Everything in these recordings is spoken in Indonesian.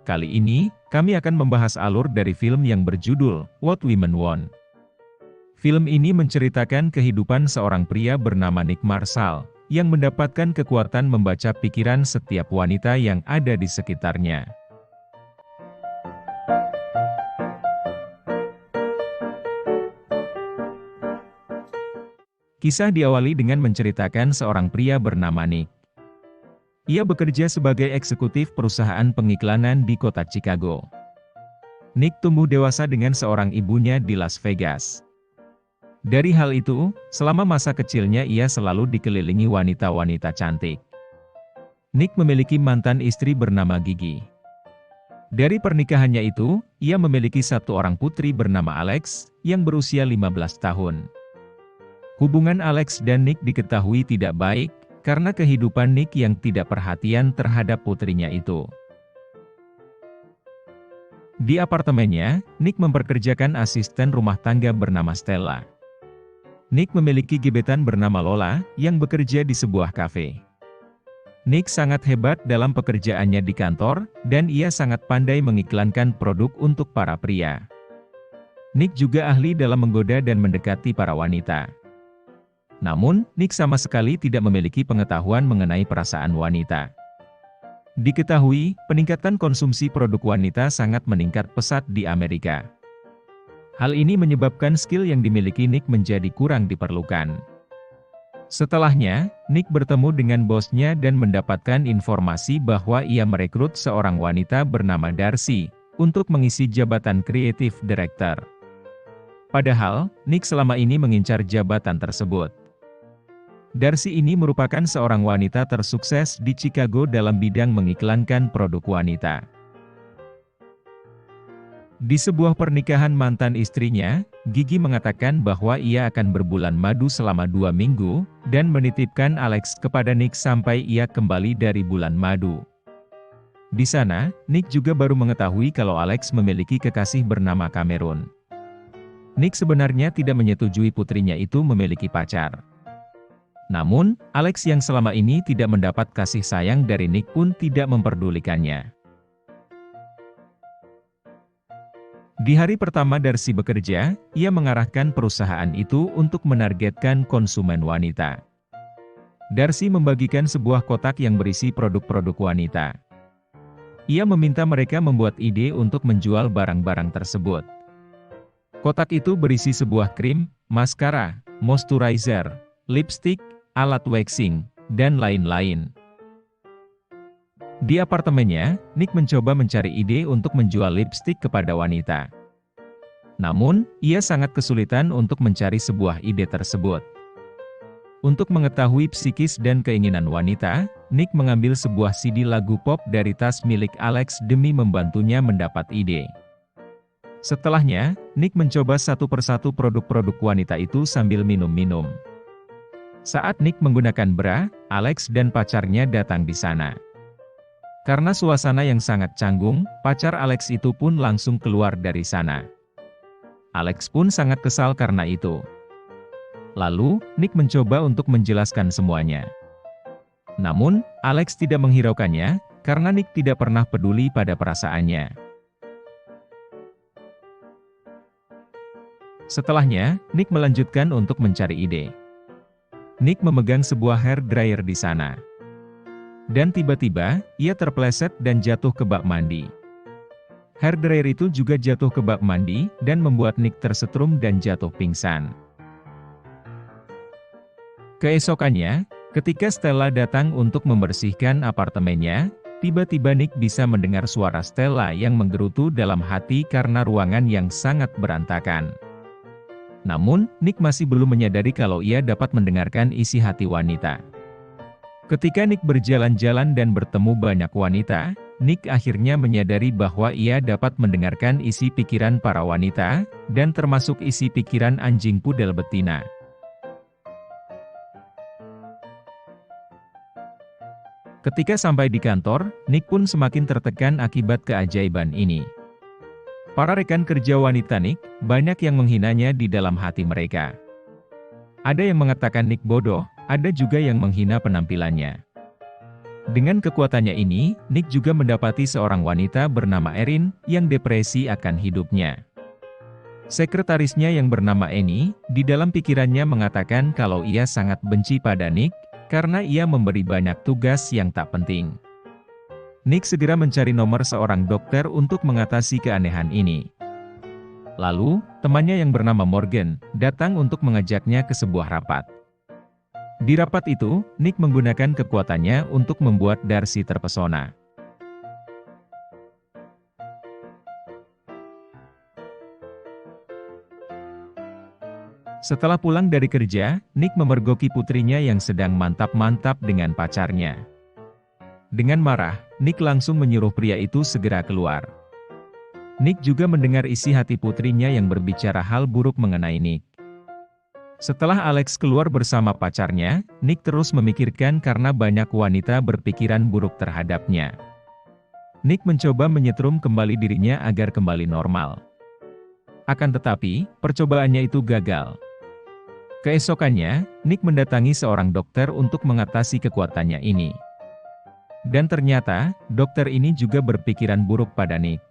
Kali ini, kami akan membahas alur dari film yang berjudul What Women Want. Film ini menceritakan kehidupan seorang pria bernama Nick Marshall, yang mendapatkan kekuatan membaca pikiran setiap wanita yang ada di sekitarnya. Kisah diawali dengan menceritakan seorang pria bernama Nick. Ia bekerja sebagai eksekutif perusahaan pengiklanan di kota Chicago. Nick tumbuh dewasa dengan seorang ibunya di Las Vegas. Dari hal itu, selama masa kecilnya ia selalu dikelilingi wanita-wanita cantik. Nick memiliki mantan istri bernama Gigi. Dari pernikahannya itu, ia memiliki satu orang putri bernama Alex, yang berusia 15 tahun. Hubungan Alex dan Nick diketahui tidak baik, karena kehidupan Nick yang tidak perhatian terhadap putrinya itu. Di apartemennya, Nick memperkerjakan asisten rumah tangga bernama Stella. Nick memiliki gebetan bernama Lola, yang bekerja di sebuah kafe. Nick sangat hebat dalam pekerjaannya di kantor, dan ia sangat pandai mengiklankan produk untuk para pria. Nick juga ahli dalam menggoda dan mendekati para wanita. Namun, Nick sama sekali tidak memiliki pengetahuan mengenai perasaan wanita. Diketahui, peningkatan konsumsi produk wanita sangat meningkat pesat di Amerika. Hal ini menyebabkan skill yang dimiliki Nick menjadi kurang diperlukan. Setelahnya, Nick bertemu dengan bosnya dan mendapatkan informasi bahwa ia merekrut seorang wanita bernama Darcy, untuk mengisi jabatan Creative Director. Padahal, Nick selama ini mengincar jabatan tersebut. Darcy ini merupakan seorang wanita tersukses di Chicago dalam bidang mengiklankan produk wanita. Di sebuah pernikahan mantan istrinya, Gigi mengatakan bahwa ia akan berbulan madu selama 2 minggu, dan menitipkan Alex kepada Nick sampai ia kembali dari bulan madu. Di sana, Nick juga baru mengetahui kalau Alex memiliki kekasih bernama Cameron. Nick sebenarnya tidak menyetujui putrinya itu memiliki pacar. Namun, Alex yang selama ini tidak mendapat kasih sayang dari Nick pun tidak memperdulikannya. Di hari pertama Darcy bekerja, ia mengarahkan perusahaan itu untuk menargetkan konsumen wanita. Darcy membagikan sebuah kotak yang berisi produk-produk wanita. Ia meminta mereka membuat ide untuk menjual barang-barang tersebut. Kotak itu berisi sebuah krim, maskara, moisturizer, lipstick, alat waxing, dan lain-lain. Di apartemennya, Nick mencoba mencari ide untuk menjual lipstick kepada wanita. Namun, ia sangat kesulitan untuk mencari sebuah ide tersebut. Untuk mengetahui psikis dan keinginan wanita, Nick mengambil sebuah CD lagu pop dari tas milik Alex demi membantunya mendapat ide. Setelahnya, Nick mencoba satu persatu produk-produk wanita itu sambil minum-minum. Saat Nick menggunakan bra, Alex dan pacarnya datang di sana. Karena suasana yang sangat canggung, pacar Alex itu pun langsung keluar dari sana. Alex pun sangat kesal karena itu. Lalu, Nick mencoba untuk menjelaskan semuanya. Namun, Alex tidak menghiraukannya, karena Nick tidak pernah peduli pada perasaannya. Setelahnya, Nick melanjutkan untuk mencari ide. Nick memegang sebuah hair dryer di sana. Dan tiba-tiba, ia terpeleset dan jatuh ke bak mandi. Hair dryer itu juga jatuh ke bak mandi, dan membuat Nick tersetrum dan jatuh pingsan. Keesokannya, ketika Stella datang untuk membersihkan apartemennya, tiba-tiba Nick bisa mendengar suara Stella yang menggerutu dalam hati karena ruangan yang sangat berantakan. Namun, Nick masih belum menyadari kalau ia dapat mendengarkan isi hati wanita. Ketika Nick berjalan-jalan dan bertemu banyak wanita, Nick akhirnya menyadari bahwa ia dapat mendengarkan isi pikiran para wanita, dan termasuk isi pikiran anjing pudel betina. Ketika sampai di kantor, Nick pun semakin tertekan akibat keajaiban ini. Para rekan kerja wanita Nick, banyak yang menghinanya di dalam hati mereka. Ada yang mengatakan Nick bodoh, ada juga yang menghina penampilannya. Dengan kekuatannya ini, Nick juga mendapati seorang wanita bernama Erin yang depresi akan hidupnya. Sekretarisnya yang bernama Annie, di dalam pikirannya mengatakan kalau ia sangat benci pada Nick, karena ia memberi banyak tugas yang tak penting. Nick segera mencari nomor seorang dokter untuk mengatasi keanehan ini. Lalu, temannya yang bernama Morgan, datang untuk mengajaknya ke sebuah rapat. Di rapat itu, Nick menggunakan kekuatannya untuk membuat Darcy terpesona. Setelah pulang dari kerja, Nick memergoki putrinya yang sedang mantap-mantap dengan pacarnya. Dengan marah, Nick langsung menyuruh pria itu segera keluar. Nick juga mendengar isi hati putrinya yang berbicara hal buruk mengenai Nick. Setelah Alex keluar bersama pacarnya, Nick terus memikirkan karena banyak wanita berpikiran buruk terhadapnya. Nick mencoba menyetrum kembali dirinya agar kembali normal. Akan tetapi, percobaannya itu gagal. Keesokannya, Nick mendatangi seorang dokter untuk mengatasi kekuatannya ini. Dan ternyata, dokter ini juga berpikiran buruk pada Nick.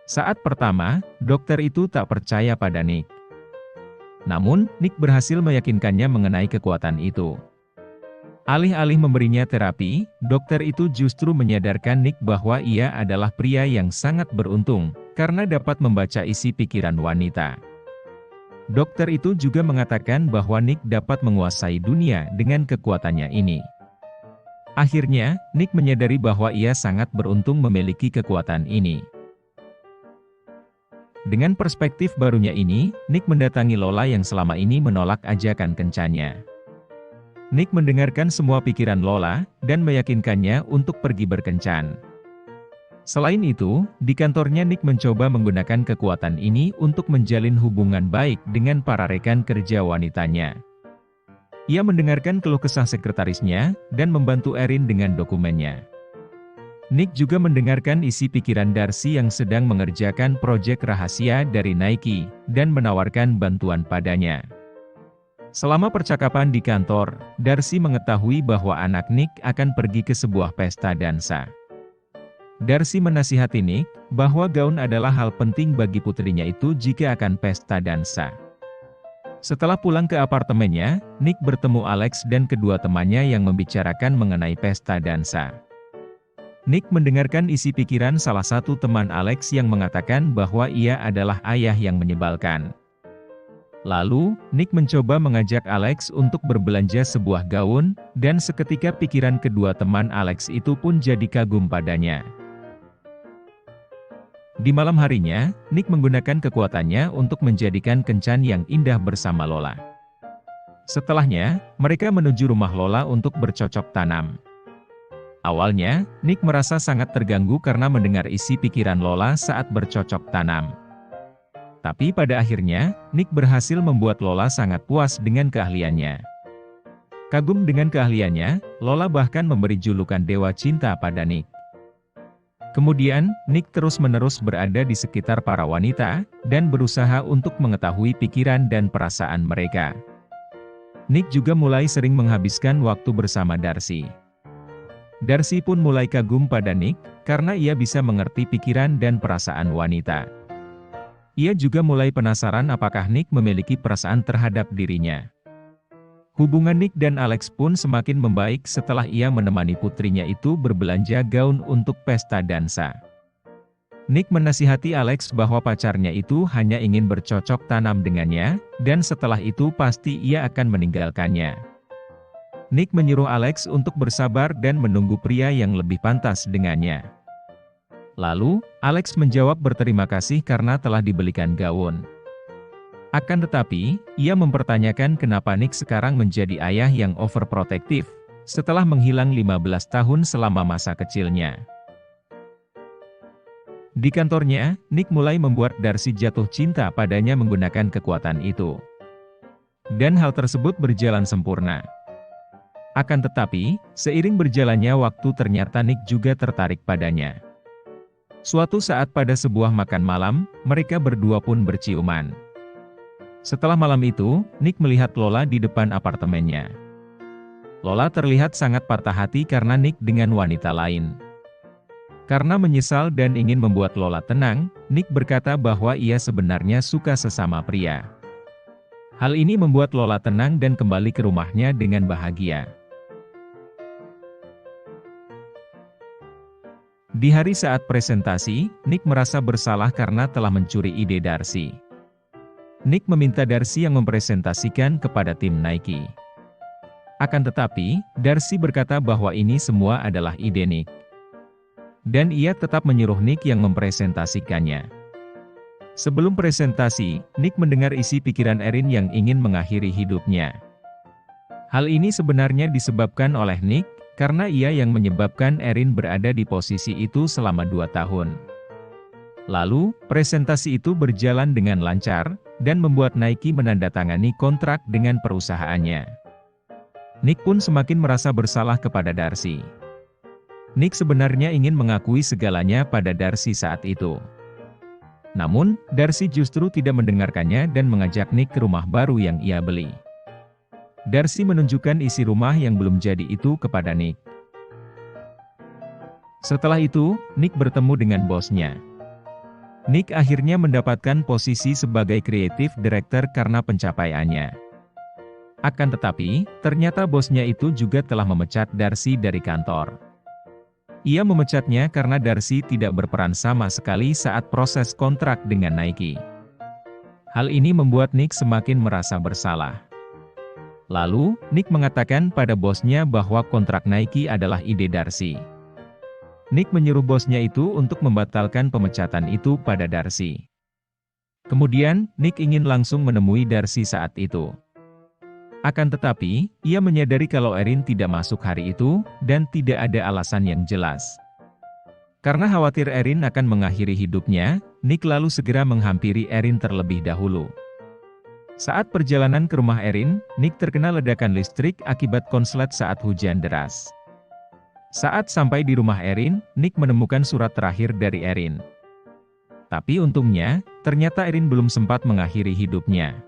Saat pertama, dokter itu tak percaya pada Nick. Namun, Nick berhasil meyakinkannya mengenai kekuatan itu. Alih-alih memberinya terapi, dokter itu justru menyadarkan Nick bahwa ia adalah pria yang sangat beruntung, karena dapat membaca isi pikiran wanita. Dokter itu juga mengatakan bahwa Nick dapat menguasai dunia dengan kekuatannya ini. Akhirnya, Nick menyadari bahwa ia sangat beruntung memiliki kekuatan ini. Dengan perspektif barunya ini, Nick mendatangi Lola yang selama ini menolak ajakan kencannya. Nick mendengarkan semua pikiran Lola, dan meyakinkannya untuk pergi berkencan. Selain itu, di kantornya Nick mencoba menggunakan kekuatan ini untuk menjalin hubungan baik dengan para rekan kerja wanitanya. Ia mendengarkan keluh kesah sekretarisnya, dan membantu Erin dengan dokumennya. Nick juga mendengarkan isi pikiran Darcy yang sedang mengerjakan proyek rahasia dari Nike, dan menawarkan bantuan padanya. Selama percakapan di kantor, Darcy mengetahui bahwa anak Nick akan pergi ke sebuah pesta dansa. Darcy menasihati Nick, bahwa gaun adalah hal penting bagi putrinya itu jika akan pesta dansa. Setelah pulang ke apartemennya, Nick bertemu Alex dan kedua temannya yang membicarakan mengenai pesta dansa. Nick mendengarkan isi pikiran salah satu teman Alex yang mengatakan bahwa ia adalah ayah yang menyebalkan. Lalu, Nick mencoba mengajak Alex untuk berbelanja sebuah gaun, dan seketika pikiran kedua teman Alex itu pun jadi kagum padanya. Di malam harinya, Nick menggunakan kekuatannya untuk menjadikan kencan yang indah bersama Lola. Setelahnya, mereka menuju rumah Lola untuk bercocok tanam. Awalnya, Nick merasa sangat terganggu karena mendengar isi pikiran Lola saat bercocok tanam. Tapi pada akhirnya, Nick berhasil membuat Lola sangat puas dengan keahliannya. Kagum dengan keahliannya, Lola bahkan memberi julukan Dewa Cinta pada Nick. Kemudian, Nick terus-menerus berada di sekitar para wanita, dan berusaha untuk mengetahui pikiran dan perasaan mereka. Nick juga mulai sering menghabiskan waktu bersama Darcy. Darcy pun mulai kagum pada Nick, karena ia bisa mengerti pikiran dan perasaan wanita. Ia juga mulai penasaran apakah Nick memiliki perasaan terhadap dirinya. Hubungan Nick dan Alex pun semakin membaik setelah ia menemani putrinya itu berbelanja gaun untuk pesta dansa. Nick menasihati Alex bahwa pacarnya itu hanya ingin bercocok tanam dengannya, dan setelah itu pasti ia akan meninggalkannya. Nick menyuruh Alex untuk bersabar dan menunggu pria yang lebih pantas dengannya. Lalu, Alex menjawab berterima kasih karena telah dibelikan gaun. Akan tetapi, ia mempertanyakan kenapa Nick sekarang menjadi ayah yang overprotektif, setelah menghilang 15 tahun selama masa kecilnya. Di kantornya, Nick mulai membuat Darcy jatuh cinta padanya menggunakan kekuatan itu. Dan hal tersebut berjalan sempurna. Akan tetapi, seiring berjalannya waktu ternyata Nick juga tertarik padanya. Suatu saat pada sebuah makan malam, mereka berdua pun berciuman. Setelah malam itu, Nick melihat Lola di depan apartemennya. Lola terlihat sangat patah hati karena Nick dengan wanita lain. Karena menyesal dan ingin membuat Lola tenang, Nick berkata bahwa ia sebenarnya suka sesama pria. Hal ini membuat Lola tenang dan kembali ke rumahnya dengan bahagia. Di hari saat presentasi, Nick merasa bersalah karena telah mencuri ide Darcy. Nick meminta Darcy yang mempresentasikan kepada tim Nike. Akan tetapi, Darcy berkata bahwa ini semua adalah ide Nick. Dan ia tetap menyuruh Nick yang mempresentasikannya. Sebelum presentasi, Nick mendengar isi pikiran Erin yang ingin mengakhiri hidupnya. Hal ini sebenarnya disebabkan oleh Nick, karena ia yang menyebabkan Erin berada di posisi itu selama 2 tahun. Lalu, presentasi itu berjalan dengan lancar, dan membuat Nike menandatangani kontrak dengan perusahaannya. Nick pun semakin merasa bersalah kepada Darcy. Nick sebenarnya ingin mengakui segalanya pada Darcy saat itu. Namun, Darcy justru tidak mendengarkannya dan mengajak Nick ke rumah baru yang ia beli. Darcy menunjukkan isi rumah yang belum jadi itu kepada Nick. Setelah itu, Nick bertemu dengan bosnya. Nick akhirnya mendapatkan posisi sebagai Creative Director karena pencapaiannya. Akan tetapi, ternyata bosnya itu juga telah memecat Darcy dari kantor. Ia memecatnya karena Darcy tidak berperan sama sekali saat proses kontrak dengan Nike. Hal ini membuat Nick semakin merasa bersalah. Lalu, Nick mengatakan pada bosnya bahwa kontrak Nike adalah ide Darcy. Nick menyuruh bosnya itu untuk membatalkan pemecatan itu pada Darcy. Kemudian, Nick ingin langsung menemui Darcy saat itu. Akan tetapi, ia menyadari kalau Erin tidak masuk hari itu, dan tidak ada alasan yang jelas. Karena khawatir Erin akan mengakhiri hidupnya, Nick lalu segera menghampiri Erin terlebih dahulu. Saat perjalanan ke rumah Erin, Nick terkena ledakan listrik akibat konslet saat hujan deras. Saat sampai di rumah Erin, Nick menemukan surat terakhir dari Erin. Tapi untungnya, ternyata Erin belum sempat mengakhiri hidupnya.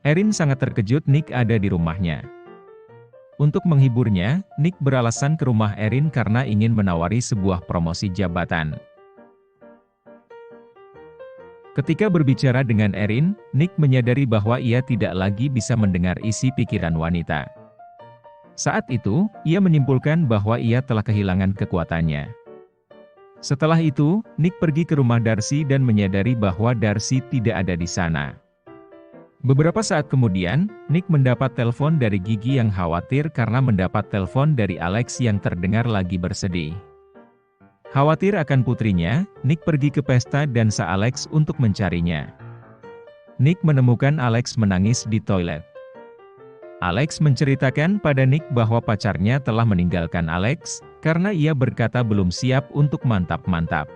Erin sangat terkejut Nick ada di rumahnya. Untuk menghiburnya, Nick beralasan ke rumah Erin karena ingin menawari sebuah promosi jabatan. Ketika berbicara dengan Erin, Nick menyadari bahwa ia tidak lagi bisa mendengar isi pikiran wanita. Saat itu, ia menyimpulkan bahwa ia telah kehilangan kekuatannya. Setelah itu, Nick pergi ke rumah Darcy dan menyadari bahwa Darcy tidak ada di sana. Beberapa saat kemudian, Nick mendapat telepon dari Gigi yang khawatir karena mendapat telepon dari Alex yang terdengar lagi bersedih. Khawatir akan putrinya, Nick pergi ke pesta dansa Alex untuk mencarinya. Nick menemukan Alex menangis di toilet. Alex menceritakan pada Nick bahwa pacarnya telah meninggalkan Alex, karena ia berkata belum siap untuk mantap-mantap.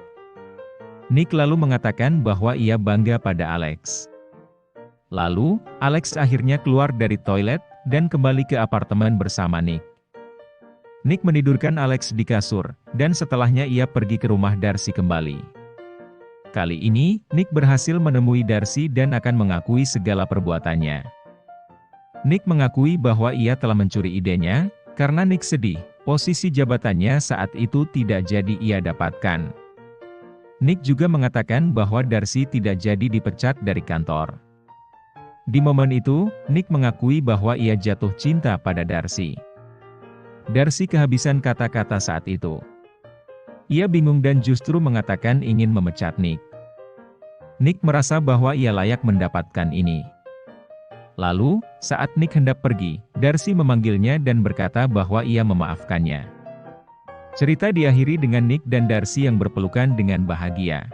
Nick lalu mengatakan bahwa ia bangga pada Alex. Lalu, Alex akhirnya keluar dari toilet, dan kembali ke apartemen bersama Nick. Nick menidurkan Alex di kasur, dan setelahnya ia pergi ke rumah Darcy kembali. Kali ini, Nick berhasil menemui Darcy dan akan mengakui segala perbuatannya. Nick mengakui bahwa ia telah mencuri idenya, karena Nick sedih, posisi jabatannya saat itu tidak jadi ia dapatkan. Nick juga mengatakan bahwa Darcy tidak jadi dipecat dari kantor. Di momen itu, Nick mengakui bahwa ia jatuh cinta pada Darcy. Darcy kehabisan kata-kata saat itu. Ia bingung dan justru mengatakan ingin memecat Nick. Nick merasa bahwa ia layak mendapatkan ini. Lalu, saat Nick hendak pergi, Darcy memanggilnya dan berkata bahwa ia memaafkannya. Cerita diakhiri dengan Nick dan Darcy yang berpelukan dengan bahagia.